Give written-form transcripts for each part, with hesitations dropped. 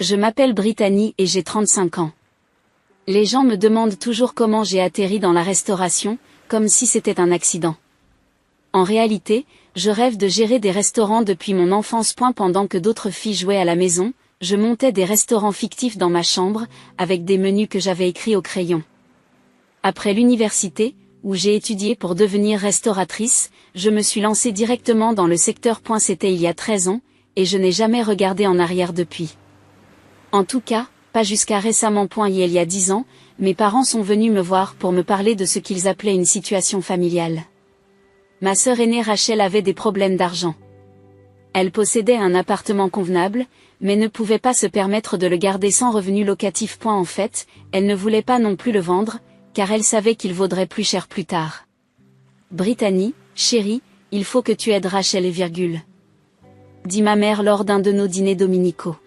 Je m'appelle Brittany et j'ai 35 ans. Les gens me demandent toujours comment j'ai atterri dans la restauration, comme si c'était un accident. En réalité, je rêve de gérer des restaurants depuis mon enfance. Pendant que d'autres filles jouaient à la maison, je montais des restaurants fictifs dans ma chambre, avec des menus que j'avais écrits au crayon. Après l'université, où j'ai étudié pour devenir restauratrice, je me suis lancée directement dans le secteur. C'était il y a 13 ans, et je n'ai jamais regardé en arrière depuis. En tout cas, pas jusqu'à récemment. Il y a 10 ans, mes parents sont venus me voir pour me parler de ce qu'ils appelaient une situation familiale. Ma sœur aînée Rachel avait des problèmes d'argent. Elle possédait un appartement convenable, mais ne pouvait pas se permettre de le garder sans revenu locatif. En fait, elle ne voulait pas non plus le vendre, car elle savait qu'il vaudrait plus cher plus tard. Brittany, chérie, il faut que tu aides Rachel dit ma mère lors d'un de nos dîners dominicaux.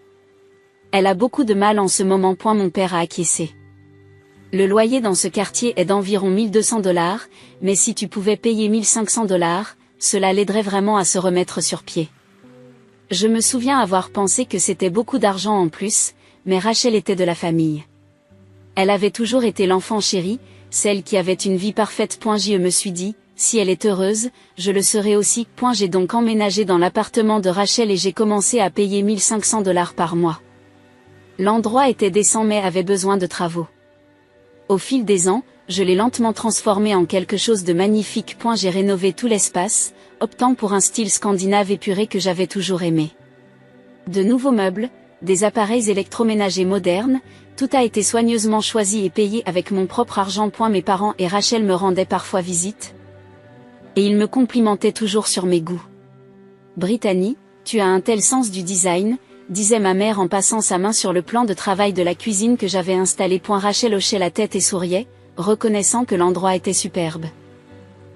Elle a beaucoup de mal en ce moment. Mon père a acquiescé. Le loyer dans ce quartier est d'environ $1 200, mais si tu pouvais payer $1 500, cela l'aiderait vraiment à se remettre sur pied. Je me souviens avoir pensé que c'était beaucoup d'argent en plus, mais Rachel était de la famille. Elle avait toujours été l'enfant chéri, celle qui avait une vie parfaite. Je me suis dit, si elle est heureuse, je le serai aussi. J'ai donc emménagé dans l'appartement de Rachel et j'ai commencé à payer $1 500 par mois. L'endroit était décent mais avait besoin de travaux. Au fil des ans, je l'ai lentement transformé en quelque chose de magnifique. J'ai rénové tout l'espace, optant pour un style scandinave épuré que j'avais toujours aimé. De nouveaux meubles, des appareils électroménagers modernes, tout a été soigneusement choisi et payé avec mon propre argent. Mes parents et Rachel me rendaient parfois visite. Et ils me complimentaient toujours sur mes goûts. Brittany, tu as un tel sens du design, disait ma mère en passant sa main sur le plan de travail de la cuisine que j'avais installé. Rachel hochait la tête et souriait, reconnaissant que l'endroit était superbe.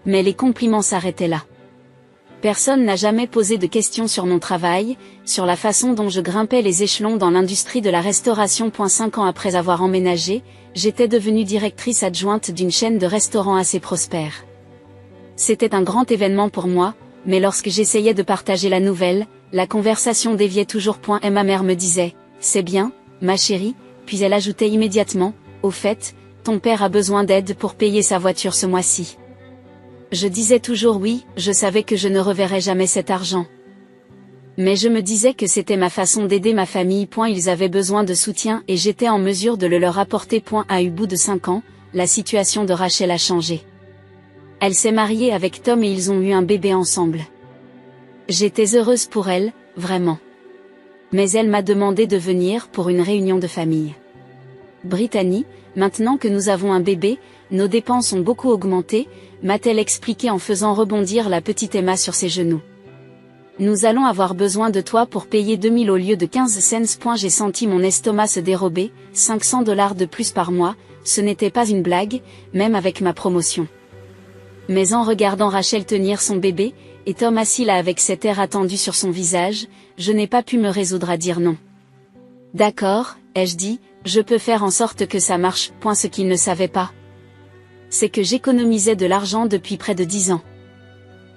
Mais les compliments s'arrêtaient là. Personne n'a jamais posé de questions sur mon travail, sur la façon dont je grimpais les échelons dans l'industrie de la restauration. 5 ans après avoir emménagé, j'étais devenue directrice adjointe d'une chaîne de restaurants assez prospère. C'était un grand événement pour moi, mais lorsque j'essayais de partager la nouvelle, la conversation déviait toujours. Et ma mère me disait, c'est bien, ma chérie, puis elle ajoutait immédiatement, au fait, ton père a besoin d'aide pour payer sa voiture ce mois-ci. Je disais toujours oui, je savais que je ne reverrais jamais cet argent. Mais je me disais que c'était ma façon d'aider ma famille. Ils avaient besoin de soutien et j'étais en mesure de le leur apporter. À au bout de 5 ans, la situation de Rachel a changé. Elle s'est mariée avec Tom et ils ont eu un bébé ensemble. J'étais heureuse pour elle, vraiment. Mais elle m'a demandé de venir pour une réunion de famille. Brittany, maintenant que nous avons un bébé, nos dépenses ont beaucoup augmenté, m'a-t-elle expliqué en faisant rebondir la petite Emma sur ses genoux. Nous allons avoir besoin de toi pour payer 2000 au lieu de 15 cents. J'ai senti mon estomac se dérober, $500 de plus par mois, ce n'était pas une blague, même avec ma promotion. Mais en regardant Rachel tenir son bébé, et Tom assis là avec cet air attendu sur son visage, je n'ai pas pu me résoudre à dire non. D'accord, ai-je dit, je peux faire en sorte que ça marche. Ce qu'il ne savait pas, c'est que j'économisais de l'argent depuis près de 10 ans.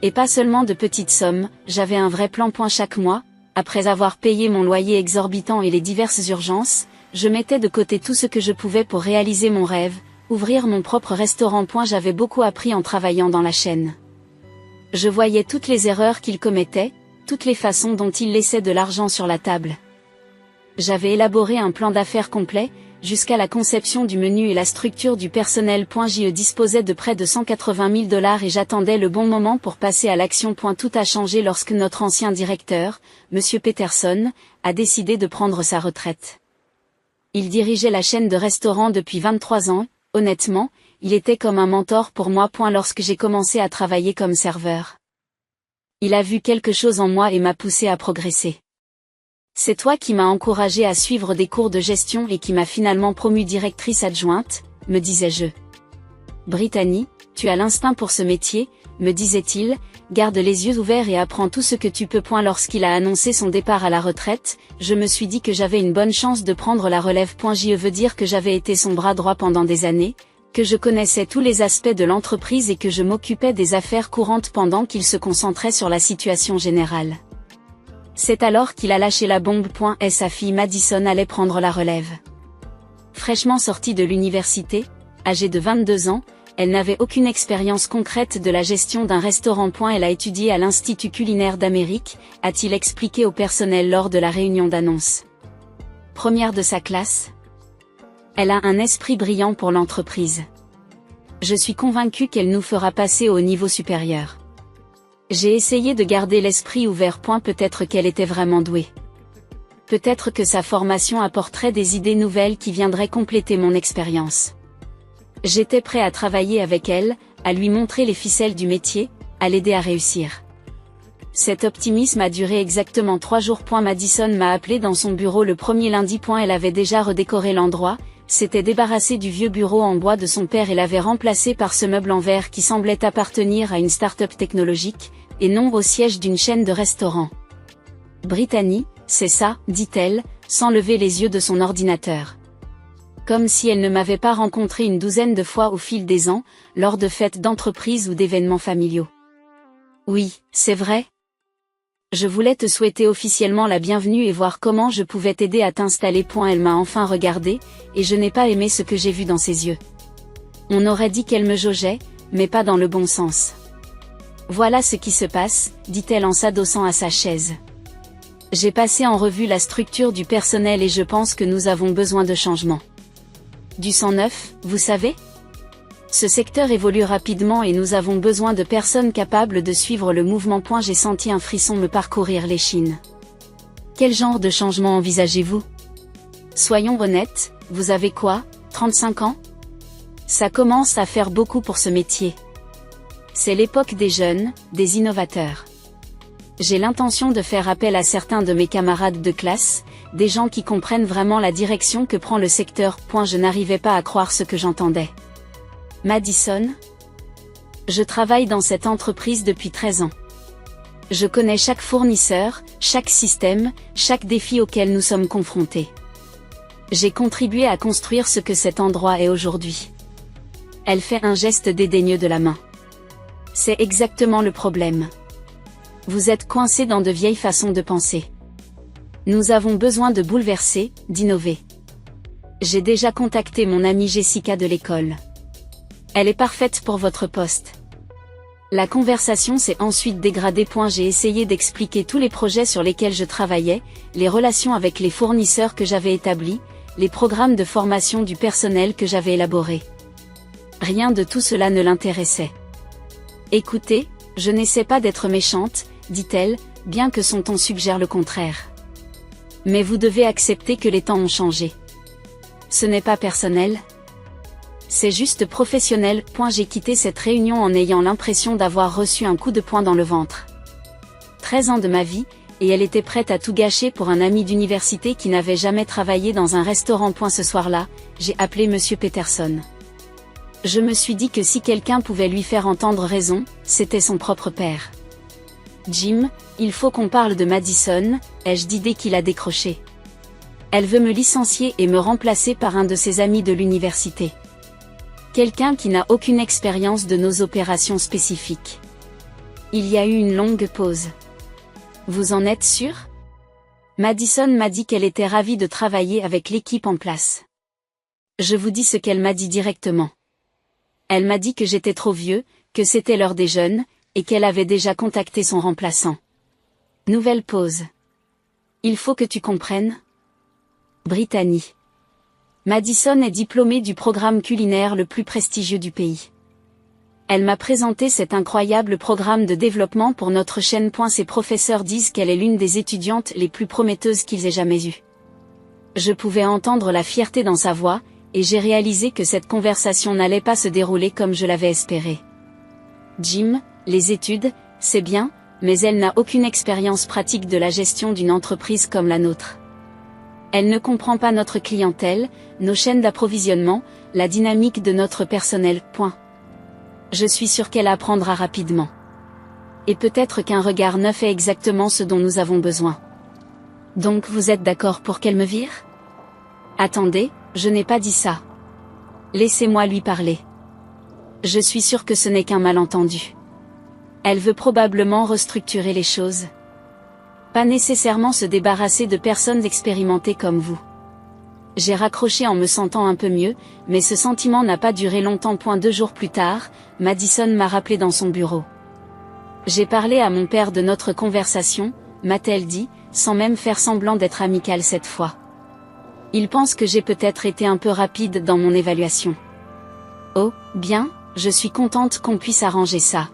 Et pas seulement de petites sommes, j'avais un vrai plan. Chaque mois, après avoir payé mon loyer exorbitant et les diverses urgences, je mettais de côté tout ce que je pouvais pour réaliser mon rêve, ouvrir mon propre restaurant. J'avais beaucoup appris en travaillant dans la chaîne. Je voyais toutes les erreurs qu'il commettait, toutes les façons dont il laissait de l'argent sur la table. J'avais élaboré un plan d'affaires complet, jusqu'à la conception du menu et la structure du personnel. Je disposais de près de $180 000 et j'attendais le bon moment pour passer à l'action. Tout a changé lorsque notre ancien directeur, M. Peterson, a décidé de prendre sa retraite. Il dirigeait la chaîne de restaurants depuis 23 ans, honnêtement, il était comme un mentor pour moi. Lorsque j'ai commencé à travailler comme serveur, il a vu quelque chose en moi et m'a poussé à progresser. C'est toi qui m'as encouragé à suivre des cours de gestion et qui m'a finalement promue directrice adjointe, me disais-je. Brittany, tu as l'instinct pour ce métier, me disait-il, garde les yeux ouverts et apprends tout ce que tu peux. Lorsqu'il a annoncé son départ à la retraite, je me suis dit que j'avais une bonne chance de prendre la relève. Je veux dire que j'avais été son bras droit pendant des années, que je connaissais tous les aspects de l'entreprise et que je m'occupais des affaires courantes pendant qu'il se concentrait sur la situation générale. C'est alors qu'il a lâché la bombe. Et sa fille Madison allait prendre la relève. Fraîchement sortie de l'université, âgée de 22 ans, elle n'avait aucune expérience concrète de la gestion d'un restaurant. Elle a étudié à l'Institut culinaire d'Amérique, a-t-il expliqué au personnel lors de la réunion d'annonce. Première de sa classe. Elle a un esprit brillant pour l'entreprise. Je suis convaincue qu'elle nous fera passer au niveau supérieur. J'ai essayé de garder l'esprit ouvert. Peut-être qu'elle était vraiment douée. Peut-être que sa formation apporterait des idées nouvelles qui viendraient compléter mon expérience. J'étais prêt à travailler avec elle, à lui montrer les ficelles du métier, à l'aider à réussir. Cet optimisme a duré exactement 3 jours. Madison m'a appelé dans son bureau le premier lundi. Elle avait déjà redécoré l'endroit, s'était débarrassée du vieux bureau en bois de son père et l'avait remplacé par ce meuble en verre qui semblait appartenir à une start-up technologique, et non au siège d'une chaîne de restaurants. Brittany, c'est ça, dit-elle, sans lever les yeux de son ordinateur. Comme si elle ne m'avait pas rencontré une douzaine de fois au fil des ans, lors de fêtes d'entreprise ou d'événements familiaux. Oui, c'est vrai. Je voulais te souhaiter officiellement la bienvenue et voir comment je pouvais t'aider à t'installer. Elle m'a enfin regardé, et je n'ai pas aimé ce que j'ai vu dans ses yeux. On aurait dit qu'elle me jaugeait, mais pas dans le bon sens. Voilà ce qui se passe, dit-elle en s'adossant à sa chaise. J'ai passé en revue la structure du personnel et je pense que nous avons besoin de changement. Du sang neuf, vous savez ? Ce secteur évolue rapidement et nous avons besoin de personnes capables de suivre le mouvement. J'ai senti un frisson me parcourir l'échine. Quel genre de changement envisagez-vous ? Soyons honnêtes, vous avez quoi, 35 ans ? Ça commence à faire beaucoup pour ce métier. C'est l'époque des jeunes, des innovateurs. J'ai l'intention de faire appel à certains de mes camarades de classe, des gens qui comprennent vraiment la direction que prend le secteur. Je n'arrivais pas à croire ce que j'entendais. Madison ? Je travaille dans cette entreprise depuis 13 ans. Je connais chaque fournisseur, chaque système, chaque défi auquel nous sommes confrontés. J'ai contribué à construire ce que cet endroit est aujourd'hui. Elle fait un geste dédaigneux de la main. C'est exactement le problème. Vous êtes coincé dans de vieilles façons de penser. Nous avons besoin de bouleverser, d'innover. J'ai déjà contacté mon amie Jessica de l'école. Elle est parfaite pour votre poste. La conversation s'est ensuite dégradée. J'ai essayé d'expliquer tous les projets sur lesquels je travaillais, les relations avec les fournisseurs que j'avais établis, les programmes de formation du personnel que j'avais élaborés. Rien de tout cela ne l'intéressait. Écoutez, je n'essaie pas d'être méchante, dit-elle, bien que son ton suggère le contraire. Mais vous devez accepter que les temps ont changé. Ce n'est pas personnel. C'est juste professionnel. J'ai quitté cette réunion en ayant l'impression d'avoir reçu un coup de poing dans le ventre. 13 ans de ma vie, et elle était prête à tout gâcher pour un ami d'université qui n'avait jamais travaillé dans un restaurant. Ce soir-là, j'ai appelé Monsieur Peterson. Je me suis dit que si quelqu'un pouvait lui faire entendre raison, c'était son propre père. Jim, il faut qu'on parle de Madison, ai-je dit dès qu'il a décroché. Elle veut me licencier et me remplacer par un de ses amis de l'université. Quelqu'un qui n'a aucune expérience de nos opérations spécifiques. Il y a eu une longue pause. Vous en êtes sûr ? Madison m'a dit qu'elle était ravie de travailler avec l'équipe en place. Je vous dis ce qu'elle m'a dit directement. Elle m'a dit que j'étais trop vieux, que c'était l'heure des jeunes, et qu'elle avait déjà contacté son remplaçant. Nouvelle pause. Il faut que tu comprennes. Brittany. Madison est diplômée du programme culinaire le plus prestigieux du pays. Elle m'a présenté cet incroyable programme de développement pour notre chaîne. Ses professeurs disent qu'elle est l'une des étudiantes les plus prometteuses qu'ils aient jamais eues. Je pouvais entendre la fierté dans sa voix, et j'ai réalisé que cette conversation n'allait pas se dérouler comme je l'avais espéré. Jim, les études, c'est bien, mais elle n'a aucune expérience pratique de la gestion d'une entreprise comme la nôtre. Elle ne comprend pas notre clientèle, nos chaînes d'approvisionnement, la dynamique de notre personnel. Je suis sûre qu'elle apprendra rapidement. Et peut-être qu'un regard neuf est exactement ce dont nous avons besoin. Donc vous êtes d'accord pour qu'elle me vire ? Attendez, je n'ai pas dit ça. Laissez-moi lui parler. Je suis sûre que ce n'est qu'un malentendu. Elle veut probablement restructurer les choses. Pas nécessairement se débarrasser de personnes expérimentées comme vous. J'ai raccroché en me sentant un peu mieux, mais ce sentiment n'a pas duré longtemps. 2 jours plus tard, Madison m'a rappelé dans son bureau. J'ai parlé à mon père de notre conversation, m'a-t-elle dit, sans même faire semblant d'être amicale cette fois. Il pense que j'ai peut-être été un peu rapide dans mon évaluation. Oh, bien, je suis contente qu'on puisse arranger ça.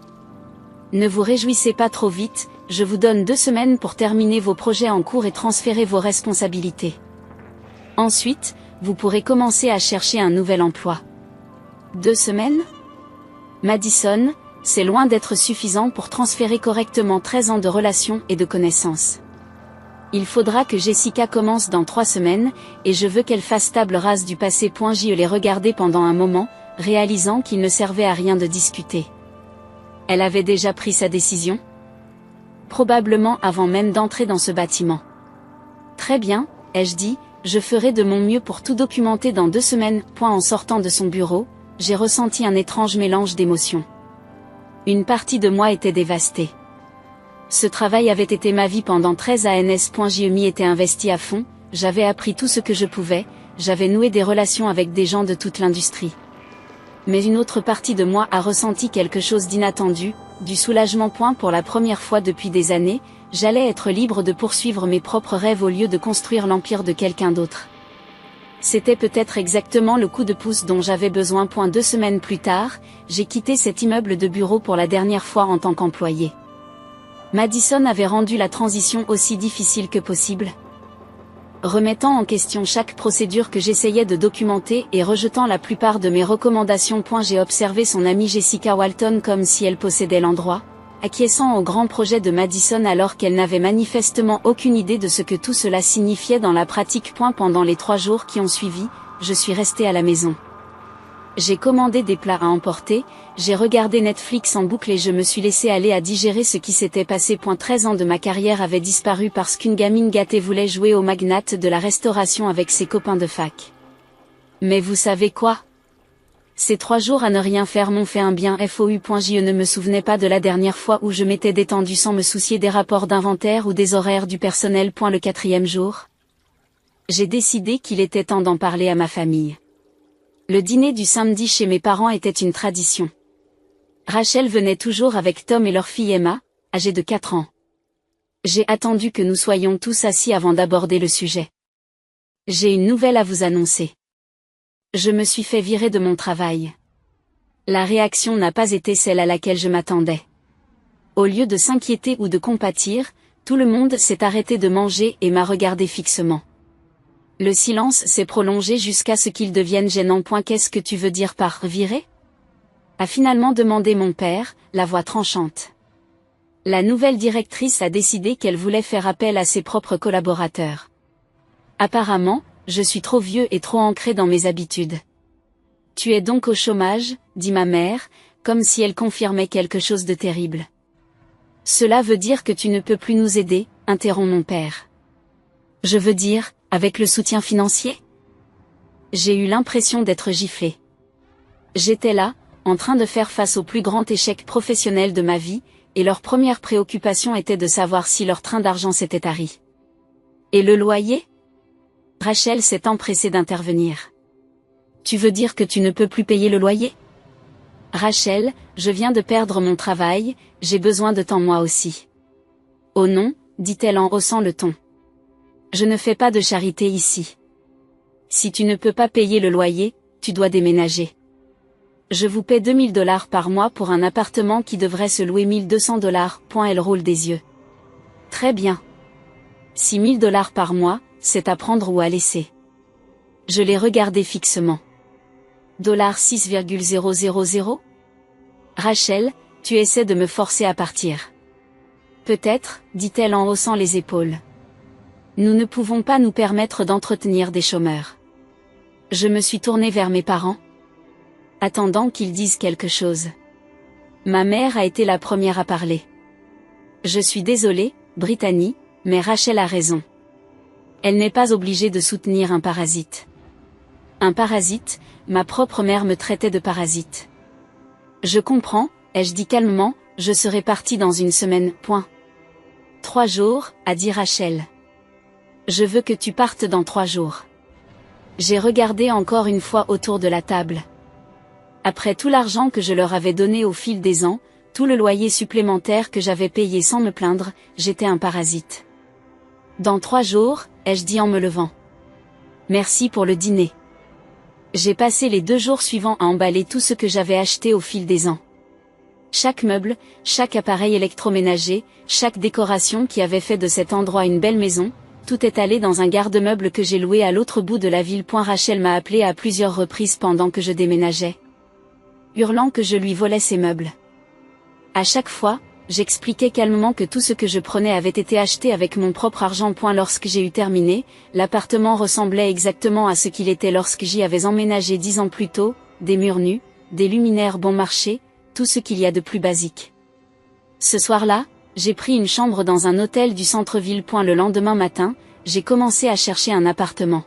Ne vous réjouissez pas trop vite, je vous donne 2 semaines pour terminer vos projets en cours et transférer vos responsabilités. Ensuite, vous pourrez commencer à chercher un nouvel emploi. 2 semaines ? Madison, c'est loin d'être suffisant pour transférer correctement 13 ans de relations et de connaissances. Il faudra que Jessica commence dans 3 semaines, et je veux qu'elle fasse table rase du passé. Je l'ai regardée pendant un moment, réalisant qu'il ne servait à rien de discuter. Elle avait déjà pris sa décision ? Probablement avant même d'entrer dans ce bâtiment. Très bien, ai-je dit, je ferai de mon mieux pour tout documenter dans 2 semaines. En sortant de son bureau, j'ai ressenti un étrange mélange d'émotions. Une partie de moi était dévastée. Ce travail avait été ma vie pendant 13 années. Je m'y étais investi à fond, j'avais appris tout ce que je pouvais, j'avais noué des relations avec des gens de toute l'industrie. Mais une autre partie de moi a ressenti quelque chose d'inattendu, du soulagement. Pour la première fois depuis des années, j'allais être libre de poursuivre mes propres rêves au lieu de construire l'empire de quelqu'un d'autre. C'était peut-être exactement le coup de pouce dont j'avais besoin. 2 semaines plus tard, j'ai quitté cet immeuble de bureau pour la dernière fois en tant qu'employé. Madison avait rendu la transition aussi difficile que possible. Remettant en question chaque procédure que j'essayais de documenter et rejetant la plupart de mes recommandations. J'ai observé son amie Jessica Walton comme si elle possédait l'endroit, acquiesçant au grand projet de Madison alors qu'elle n'avait manifestement aucune idée de ce que tout cela signifiait dans la pratique. Pendant les 3 jours qui ont suivi, je suis restée à la maison. J'ai commandé des plats à emporter, j'ai regardé Netflix en boucle et je me suis laissé aller à digérer ce qui s'était passé. 13 ans de ma carrière avaient disparu parce qu'une gamine gâtée voulait jouer au magnate de la restauration avec ses copains de fac. Mais vous savez quoi ? Ces 3 jours à ne rien faire m'ont fait un bien fou. Je ne me souvenais pas de la dernière fois où je m'étais détendue sans me soucier des rapports d'inventaire ou des horaires du personnel. Le 4e jour, j'ai décidé qu'il était temps d'en parler à ma famille. Le dîner du samedi chez mes parents était une tradition. Rachel venait toujours avec Tom et leur fille Emma, âgée de 4 ans. J'ai attendu que nous soyons tous assis avant d'aborder le sujet. J'ai une nouvelle à vous annoncer. Je me suis fait virer de mon travail. La réaction n'a pas été celle à laquelle je m'attendais. Au lieu de s'inquiéter ou de compatir, tout le monde s'est arrêté de manger et m'a regardé fixement. Le silence s'est prolongé jusqu'à ce qu'il devienne gênant. Qu'est-ce que tu veux dire par « virer » a finalement demandé mon père, la voix tranchante. La nouvelle directrice a décidé qu'elle voulait faire appel à ses propres collaborateurs. Apparemment, je suis trop vieux et trop ancré dans mes habitudes. Tu es donc au chômage, dit ma mère, comme si elle confirmait quelque chose de terrible. Cela veut dire que tu ne peux plus nous aider, interrompt mon père. Je veux dire, avec le soutien financier ? J'ai eu l'impression d'être giflé. J'étais là, en train de faire face au plus grand échec professionnel de ma vie, et leur première préoccupation était de savoir si leur train d'argent s'était tari. Et le loyer ? Rachel s'est empressée d'intervenir. Tu veux dire que tu ne peux plus payer le loyer ? Rachel, je viens de perdre mon travail, j'ai besoin de temps moi aussi. Oh non, dit-elle en haussant le ton. Je ne fais pas de charité ici. Si tu ne peux pas payer le loyer, tu dois déménager. Je vous paie $2000 par mois pour un appartement qui devrait se louer $1200. Elle roule des yeux. Très bien. $6000 par mois, c'est à prendre ou à laisser. Je l'ai regardé fixement. $6,000 ? Rachel, tu essaies de me forcer à partir. Peut-être, dit-elle en haussant les épaules. Nous ne pouvons pas nous permettre d'entretenir des chômeurs. Je me suis tournée vers mes parents, attendant qu'ils disent quelque chose. Ma mère a été la première à parler. Je suis désolée, Brittany, mais Rachel a raison. Elle n'est pas obligée de soutenir un parasite. Un parasite, ma propre mère me traitait de parasite. Je comprends, ai-je dit calmement, je serai partie dans une semaine. 3 jours, a dit Rachel. Je veux que tu partes dans 3 jours. J'ai regardé encore une fois autour de la table. Après tout l'argent que je leur avais donné au fil des ans, tout le loyer supplémentaire que j'avais payé sans me plaindre, j'étais un parasite. Dans 3 jours, ai-je dit en me levant. Merci pour le dîner. J'ai passé les 2 jours suivants à emballer tout ce que j'avais acheté au fil des ans. Chaque meuble, chaque appareil électroménager, chaque décoration qui avait fait de cet endroit une belle maison, tout est allé dans un garde-meuble que j'ai loué à l'autre bout de la ville. Rachel m'a appelé à plusieurs reprises pendant que je déménageais, hurlant que je lui volais ses meubles. À chaque fois, j'expliquais calmement que tout ce que je prenais avait été acheté avec mon propre argent. Lorsque j'ai eu terminé, l'appartement ressemblait exactement à ce qu'il était lorsque j'y avais emménagé 10 ans plus tôt, des murs nus, des luminaires bon marché, tout ce qu'il y a de plus basique. Ce soir-là, j'ai pris une chambre dans un hôtel du centre-ville. Le lendemain matin, j'ai commencé à chercher un appartement.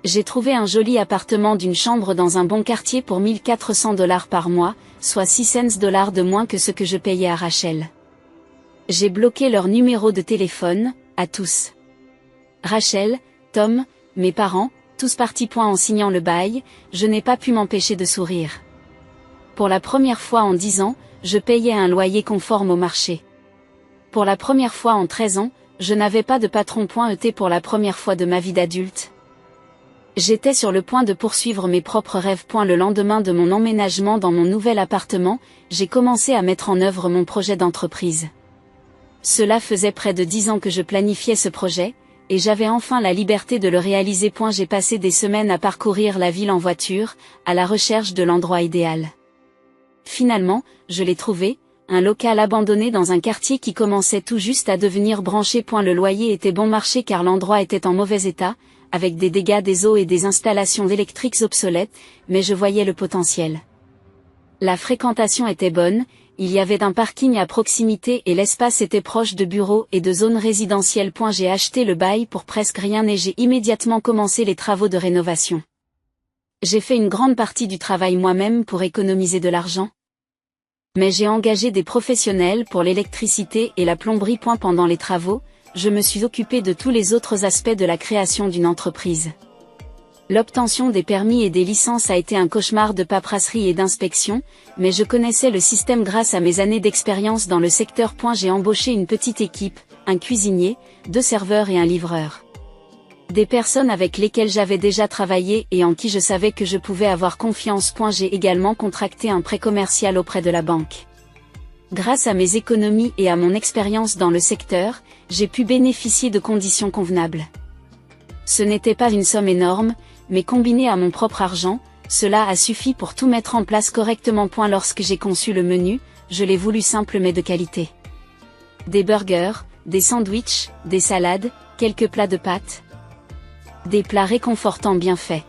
J'ai trouvé un joli appartement d'une chambre dans un bon quartier pour $1 400 par mois, soit 6 cents de moins que ce que je payais à Rachel. J'ai bloqué leur numéro de téléphone, à tous. Rachel, Tom, mes parents, tous partis. En signant le bail, je n'ai pas pu m'empêcher de sourire. Pour la première fois en 10 ans, je payais un loyer conforme au marché. Pour la première fois en 13 ans, je n'avais pas de patron. Pour la première fois de ma vie d'adulte. J'étais sur le point de poursuivre mes propres rêves. Le lendemain de mon emménagement dans mon nouvel appartement, j'ai commencé à mettre en œuvre mon projet d'entreprise. Cela faisait près de 10 ans que je planifiais ce projet, et j'avais enfin la liberté de le réaliser. J'ai passé des semaines à parcourir la ville en voiture, à la recherche de l'endroit idéal. Finalement, je l'ai trouvé, un local abandonné dans un quartier qui commençait tout juste à devenir branché. Le loyer était bon marché car l'endroit était en mauvais état, avec des dégâts des eaux et des installations électriques obsolètes, mais je voyais le potentiel. La fréquentation était bonne, il y avait un parking à proximité et l'espace était proche de bureaux et de zones résidentielles. J'ai acheté le bail pour presque rien et j'ai immédiatement commencé les travaux de rénovation. J'ai fait une grande partie du travail moi-même pour économiser de l'argent. Mais j'ai engagé des professionnels pour l'électricité et la plomberie. Pendant les travaux, je me suis occupé de tous les autres aspects de la création d'une entreprise. L'obtention des permis et des licences a été un cauchemar de paperasserie et d'inspection, mais je connaissais le système grâce à mes années d'expérience dans le secteur. J'ai embauché une petite équipe, un cuisinier, 2 serveurs et un livreur. Des personnes avec lesquelles j'avais déjà travaillé et en qui je savais que je pouvais avoir confiance. J'ai également contracté un prêt commercial auprès de la banque. Grâce à mes économies et à mon expérience dans le secteur, j'ai pu bénéficier de conditions convenables. Ce n'était pas une somme énorme, mais combinée à mon propre argent, cela a suffi pour tout mettre en place correctement. Lorsque j'ai conçu le menu, je l'ai voulu simple mais de qualité. Des burgers, des sandwichs, des salades, quelques plats de pâtes. Des plats réconfortants bien faits.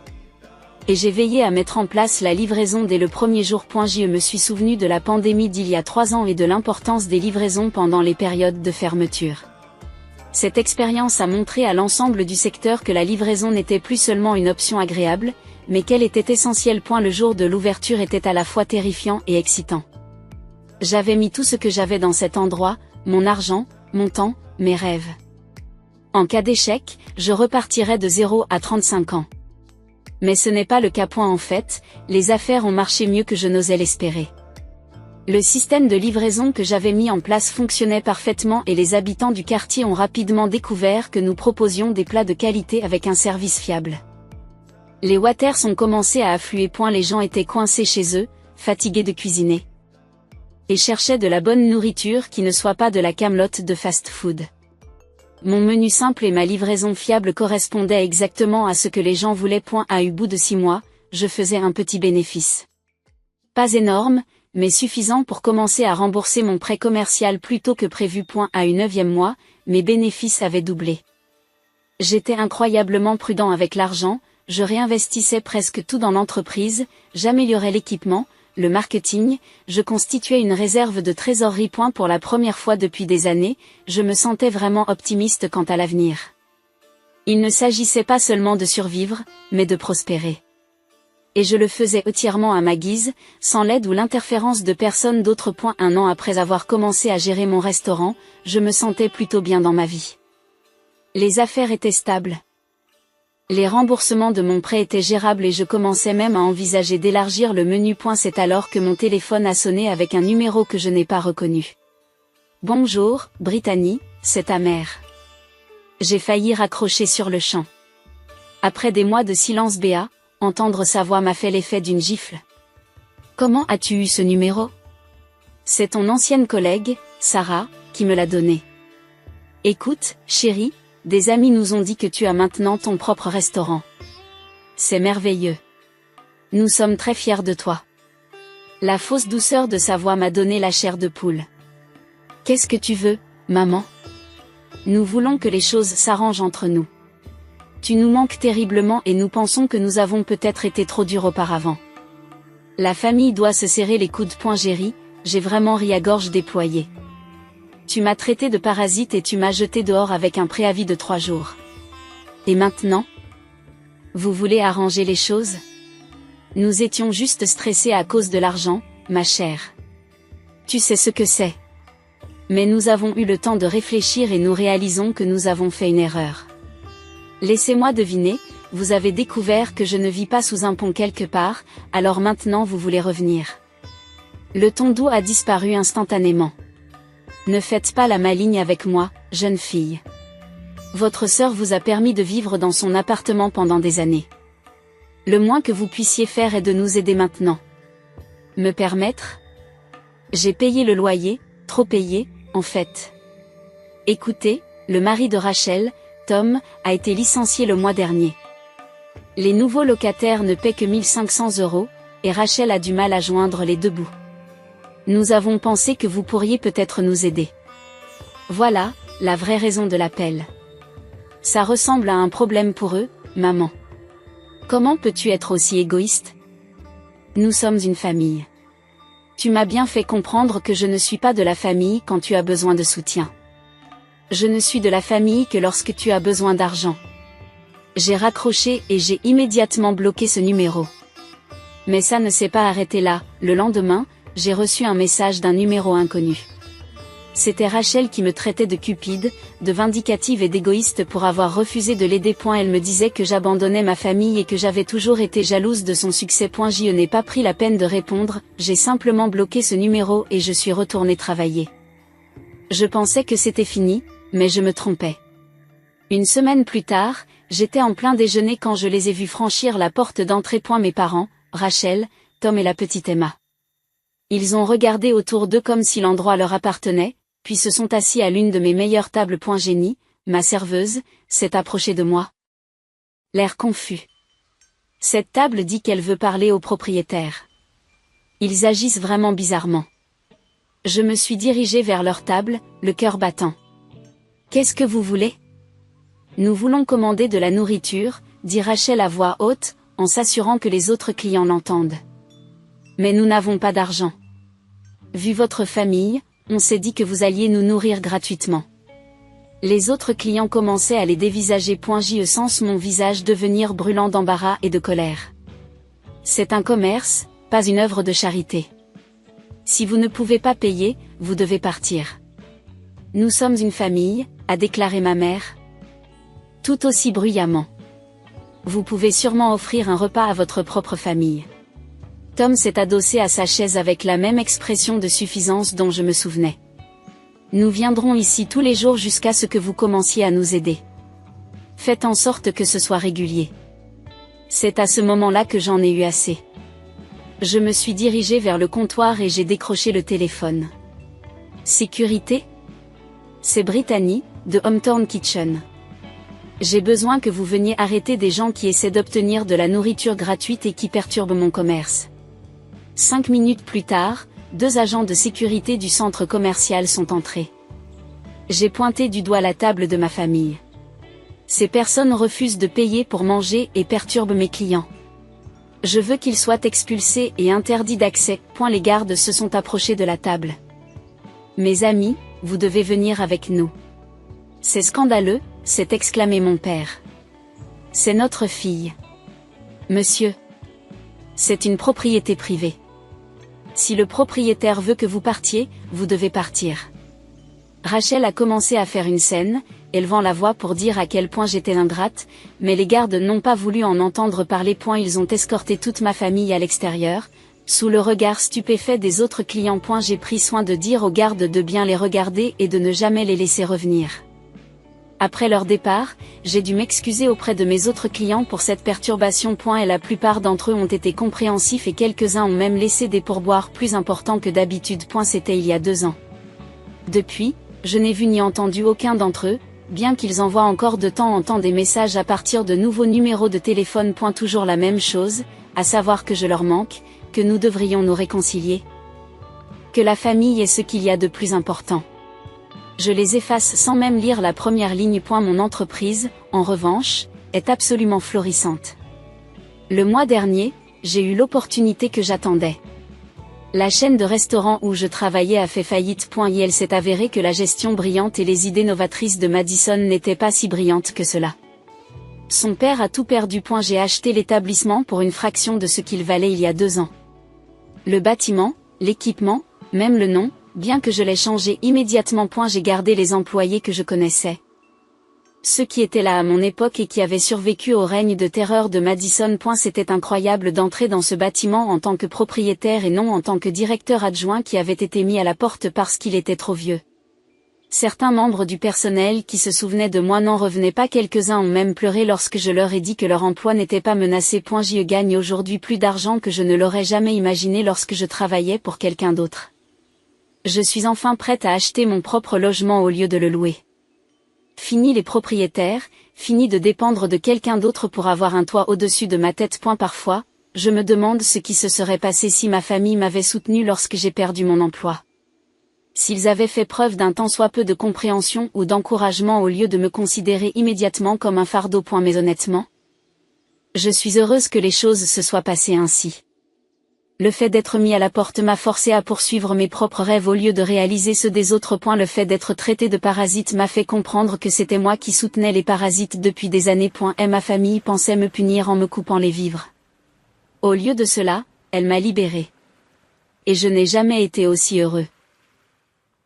Et j'ai veillé à mettre en place la livraison dès le premier jour. Je me suis souvenu de la pandémie d'il y a 3 ans et de l'importance des livraisons pendant les périodes de fermeture. Cette expérience a montré à l'ensemble du secteur que la livraison n'était plus seulement une option agréable, mais qu'elle était essentielle. Le jour de l'ouverture était à la fois terrifiant et excitant. J'avais mis tout ce que j'avais dans cet endroit, mon argent, mon temps, mes rêves. En cas d'échec, je repartirais de 0 à 35 ans. Mais ce n'est pas le cas. En fait, les affaires ont marché mieux que je n'osais l'espérer. Le système de livraison que j'avais mis en place fonctionnait parfaitement et les habitants du quartier ont rapidement découvert que nous proposions des plats de qualité avec un service fiable. Les waiters ont commencé à affluer. Les gens étaient coincés chez eux, fatigués de cuisiner. Et cherchaient de la bonne nourriture qui ne soit pas de la camelote de fast-food. Mon menu simple et ma livraison fiable correspondaient exactement à ce que les gens voulaient. À bout de 6 mois, je faisais un petit bénéfice. Pas énorme, mais suffisant pour commencer à rembourser mon prêt commercial plus tôt que prévu. À un 9e mois, mes bénéfices avaient doublé. J'étais incroyablement prudent avec l'argent, je réinvestissais presque tout dans l'entreprise, j'améliorais l'équipement, le marketing, je constituais une réserve de trésorerie. Pour la première fois depuis des années, je me sentais vraiment optimiste quant à l'avenir. Il ne s'agissait pas seulement de survivre, mais de prospérer. et je le faisais entièrement à ma guise, sans l'aide ou l'interférence de personne d'autre. Un an après avoir commencé à gérer mon restaurant, je me sentais plutôt bien dans ma vie. Les affaires étaient stables. Les remboursements de mon prêt étaient gérables et je commençais même à envisager d'élargir le menu. C'est alors que mon téléphone a sonné avec un numéro que je n'ai pas reconnu. Bonjour, Brittany, c'est ta mère. J'ai failli raccrocher sur le champ. Après des mois de silence béat, entendre sa voix m'a fait l'effet d'une gifle. Comment as-tu eu ce numéro? C'est ton ancienne collègue, Sarah, qui me l'a donné. Écoute, chérie, des amis nous ont dit que tu as maintenant ton propre restaurant. C'est merveilleux. Nous sommes très fiers de toi. La fausse douceur de sa voix m'a donné la chair de poule. Qu'est-ce que tu veux, maman? Nous voulons que les choses s'arrangent entre nous. Tu nous manques terriblement et nous pensons que nous avons peut-être été trop durs auparavant. La famille doit se serrer les coudes. Géry, j'ai vraiment ri à gorge déployée. Tu m'as traité de parasite et tu m'as jeté dehors avec un préavis de 3 jours. Et maintenant? Vous voulez arranger les choses? Nous étions juste stressés à cause de l'argent, ma chère. Tu sais ce que c'est. Mais nous avons eu le temps de réfléchir et nous réalisons que nous avons fait une erreur. Laissez-moi deviner, vous avez découvert que je ne vis pas sous un pont quelque part, alors maintenant vous voulez revenir. Le ton doux a disparu instantanément. Ne faites pas la maligne avec moi, jeune fille. Votre sœur vous a permis de vivre dans son appartement pendant des années. Le moins que vous puissiez faire est de nous aider maintenant. Me permettre? J'ai payé le loyer, trop payé, en fait. Écoutez, le mari de Rachel, Tom, a été licencié le mois dernier. Les nouveaux locataires ne paient que 1 500 €, et Rachel a du mal à joindre les deux bouts. Nous avons pensé que vous pourriez peut-être nous aider. Voilà, la vraie raison de l'appel. Ça ressemble à un problème pour eux, maman. Comment peux-tu être aussi égoïste? Nous sommes une famille. Tu m'as bien fait comprendre que je ne suis pas de la famille quand tu as besoin de soutien. Je ne suis de la famille que lorsque tu as besoin d'argent. J'ai raccroché et j'ai immédiatement bloqué ce numéro. Mais ça ne s'est pas arrêté là. Le lendemain, j'ai reçu un message d'un numéro inconnu. C'était Rachel qui me traitait de cupide, de vindicative et d'égoïste pour avoir refusé de l'aider. Elle me disait que j'abandonnais ma famille et que j'avais toujours été jalouse de son succès. Je n'ai pas pris la peine de répondre, j'ai simplement bloqué ce numéro et je suis retournée travailler. Je pensais que c'était fini, mais je me trompais. Une semaine plus tard, j'étais en plein déjeuner quand je les ai vus franchir la porte d'entrée. Mes parents, Rachel, Tom et la petite Emma. Ils ont regardé autour d'eux comme si l'endroit leur appartenait, puis se sont assis à l'une de mes meilleures tables. Jenny, ma serveuse, s'est approchée de moi. L'air confus. Cette table dit qu'elle veut parler au propriétaire. Ils agissent vraiment bizarrement. Je me suis dirigée vers leur table, le cœur battant. Qu'est-ce que vous voulez? Nous voulons commander de la nourriture, dit Rachel à voix haute, en s'assurant que les autres clients l'entendent. Mais nous n'avons pas d'argent. Vu votre famille, on s'est dit que vous alliez nous nourrir gratuitement. Les autres clients commençaient à les dévisager. Je sens mon visage devenir brûlant d'embarras et de colère. C'est un commerce, pas une œuvre de charité. Si vous ne pouvez pas payer, vous devez partir. Nous sommes une famille, a déclaré ma mère. Tout aussi bruyamment. Vous pouvez sûrement offrir un repas à votre propre famille. Tom s'est adossé à sa chaise avec la même expression de suffisance dont je me souvenais. Nous viendrons ici tous les jours jusqu'à ce que vous commenciez à nous aider. Faites en sorte que ce soit régulier. C'est à ce moment-là que j'en ai eu assez. Je me suis dirigée vers le comptoir et j'ai décroché le téléphone. Sécurité? C'est Brittany, de Hometown Kitchen. J'ai besoin que vous veniez arrêter des gens qui essaient d'obtenir de la nourriture gratuite et qui perturbent mon commerce. 5 minutes plus tard, 2 agents de sécurité du centre commercial sont entrés. J'ai pointé du doigt la table de ma famille. Ces personnes refusent de payer pour manger et perturbent mes clients. Je veux qu'ils soient expulsés et interdits d'accès. Les gardes se sont approchés de la table. Mes amis, vous devez venir avec nous. C'est scandaleux, s'est exclamé mon père. C'est notre fille. Monsieur. C'est une propriété privée. Si le propriétaire veut que vous partiez, vous devez partir. Rachel a commencé à faire une scène, élevant la voix pour dire à quel point j'étais ingrate, mais les gardes n'ont pas voulu en entendre parler. Ils ont escorté toute ma famille à l'extérieur, sous le regard stupéfait des autres clients. J'ai pris soin de dire aux gardes de bien les regarder et de ne jamais les laisser revenir. Après leur départ, j'ai dû m'excuser auprès de mes autres clients pour cette perturbation. Et la plupart d'entre eux ont été compréhensifs et quelques-uns ont même laissé des pourboires plus importants que d'habitude. C'était il y a 2 ans. Depuis, je n'ai vu ni entendu aucun d'entre eux, bien qu'ils envoient encore de temps en temps des messages à partir de nouveaux numéros de téléphone. Toujours la même chose, à savoir que je leur manque, que nous devrions nous réconcilier. Que la famille est ce qu'il y a de plus important. Je les efface sans même lire la première ligne. Mon entreprise, en revanche, est absolument florissante. Le mois dernier, j'ai eu l'opportunité que j'attendais. La chaîne de restaurants où je travaillais a fait faillite. Et il s'est avéré que la gestion brillante et les idées novatrices de Madison n'étaient pas si brillantes que cela. Son père a tout perdu. J'ai acheté l'établissement pour une fraction de ce qu'il valait il y a 2 ans. Le bâtiment, l'équipement, même le nom, bien que je l'ai changé immédiatement. J'ai gardé les employés que je connaissais. Ceux qui étaient là à mon époque et qui avaient survécu au règne de terreur de Madison. C'était incroyable d'entrer dans ce bâtiment en tant que propriétaire et non en tant que directeur adjoint qui avait été mis à la porte parce qu'il était trop vieux. Certains membres du personnel qui se souvenaient de moi n'en revenaient pas. Quelques-uns ont même pleuré lorsque je leur ai dit que leur emploi n'était pas menacé. Je gagne aujourd'hui plus d'argent que je ne l'aurais jamais imaginé lorsque je travaillais pour quelqu'un d'autre. Je suis enfin prête à acheter mon propre logement au lieu de le louer. Fini les propriétaires, fini de dépendre de quelqu'un d'autre pour avoir un toit au-dessus de ma tête. Parfois, je me demande ce qui se serait passé si ma famille m'avait soutenu lorsque j'ai perdu mon emploi. S'ils avaient fait preuve d'un tant soit peu de compréhension ou d'encouragement au lieu de me considérer immédiatement comme un fardeau. Mais honnêtement, je suis heureuse que les choses se soient passées ainsi. Le fait d'être mis à la porte m'a forcé à poursuivre mes propres rêves au lieu de réaliser ceux des autres. Le fait d'être traité de parasite m'a fait comprendre que c'était moi qui soutenais les parasites depuis des années. Et ma famille pensait me punir en me coupant les vivres. Au lieu de cela, elle m'a libéré. Et je n'ai jamais été aussi heureux.